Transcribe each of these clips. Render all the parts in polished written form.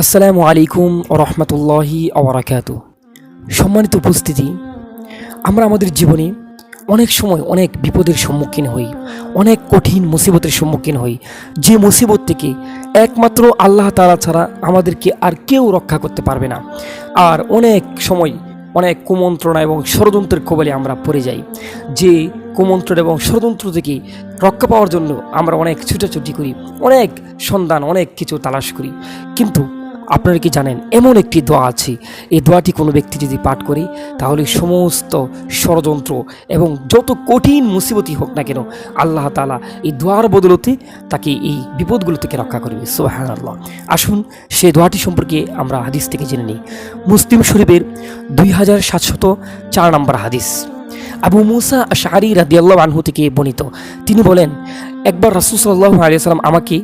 আসসালামু আলাইকুম রহমতুল্লাহি ওবরাকাতু। সম্মানিত উপস্থিতি, আমরা আমাদের জীবনে অনেক সময় অনেক বিপদের সম্মুখীন হই, অনেক কঠিন মুসিবতের সম্মুখীন হই, যে মুসিবত থেকে একমাত্র আল্লাহ তাআলা ছাড়া আমাদেরকে আর কেউ রক্ষা করতে পারবে না। আর অনেক সময় অনেক কুমন্ত্রণা এবং ষড়যন্ত্রের কবলে আমরা পড়ে যাই। যে কুমন্ত্রণ এবং ষড়যন্ত্র থেকে রক্ষা পাওয়ার জন্য আমরা অনেক ছুটাছুটি করি, অনেক সন্ধান, অনেক কিছু তালাশ করি। কিন্তু আপনারা কি জানেন, এমন একটি দোয়া আছে, এই দোয়াটি কোনো ব্যক্তি যদি পাঠ করে তাহলে সমস্ত ষড়যন্ত্র এবং যত কঠিন মুসিবতই হোক না কেন, আল্লাহ তাআলা এই দোয়ার বদলতে তাকে এই বিপদগুলো থেকে রক্ষা করবে। সুবহানাল্লাহ। আসুন সেই দোয়াটি সম্পর্কে আমরা হাদিস থেকে জেনে নিই। মুসলিম শরীফের 2704 নম্বর হাদিস, আবু মুসা আশআরী রাদিয়াল্লাহু আনহু থেকে বর্ণিত। তিনি বলেন, একবার রাসূল সাল্লাল্লাহু আলাইহি ওয়াসাল্লাম আমাকে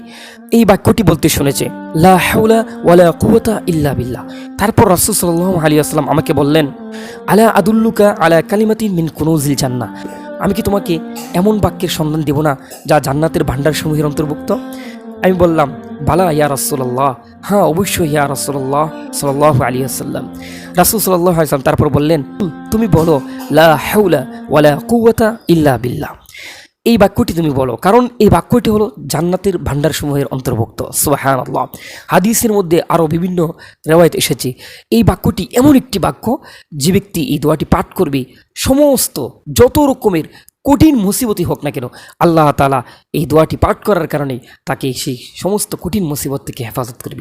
এই বাক্যটি বলতে শুনেছে, লা হাওলা ওয়ালা কুওয়াতা ইল্লা বিল্লাহ। তারপর রাসূল সাল্লাল্লাহু আলাইহি ওয়াসাল্লাম আমাকে বললেন, আলা আদুল্লুকা আলা কালিমাতিন মিন কুনুজিল জান্নাহ। আমি কি তোমাকে এমন বাক্যের সন্ধান দেব না যা জান্নাতের ভাণ্ডারসমূহের অন্তর্ভুক্ত? আমি বললাম, বালা ইয়া রাসূলুল্লাহ, হ্যাঁ অবশ্যই ইয়া রাসূলুল্লাহ সাল্লাল্লাহু আলাইহি ওয়াসাল্লাম। রাসূল সাল্লাল্লাহু আলাইহি ওয়াসাল্লাম তারপর বললেন, তুমি বলো লা হাওলা ওয়ালা কুওয়াতা ইল্লা বিল্লাহ। এই বাক্যটি তুমি বলো, কারণ এই বাক্যটি হলো জান্নাতের ভাণ্ডারসমূহের অন্তর্ভুক্ত। সুবহানাল্লাহ। হাদিসের মধ্যে আরও বিভিন্ন রিওয়ায়াত এসেছে, এই বাক্যটি এমন একটি বাক্য, যে ব্যক্তি এই দোয়াটি পাঠ করবে সমস্ত যত রকমের কঠিন মুসিবতই হোক না কেন, আল্লাহ তাআলা এই দোয়াটি পাঠ করার কারণে তাকে সেই সমস্ত কঠিন মুসিবত থেকে হেফাজত করবে।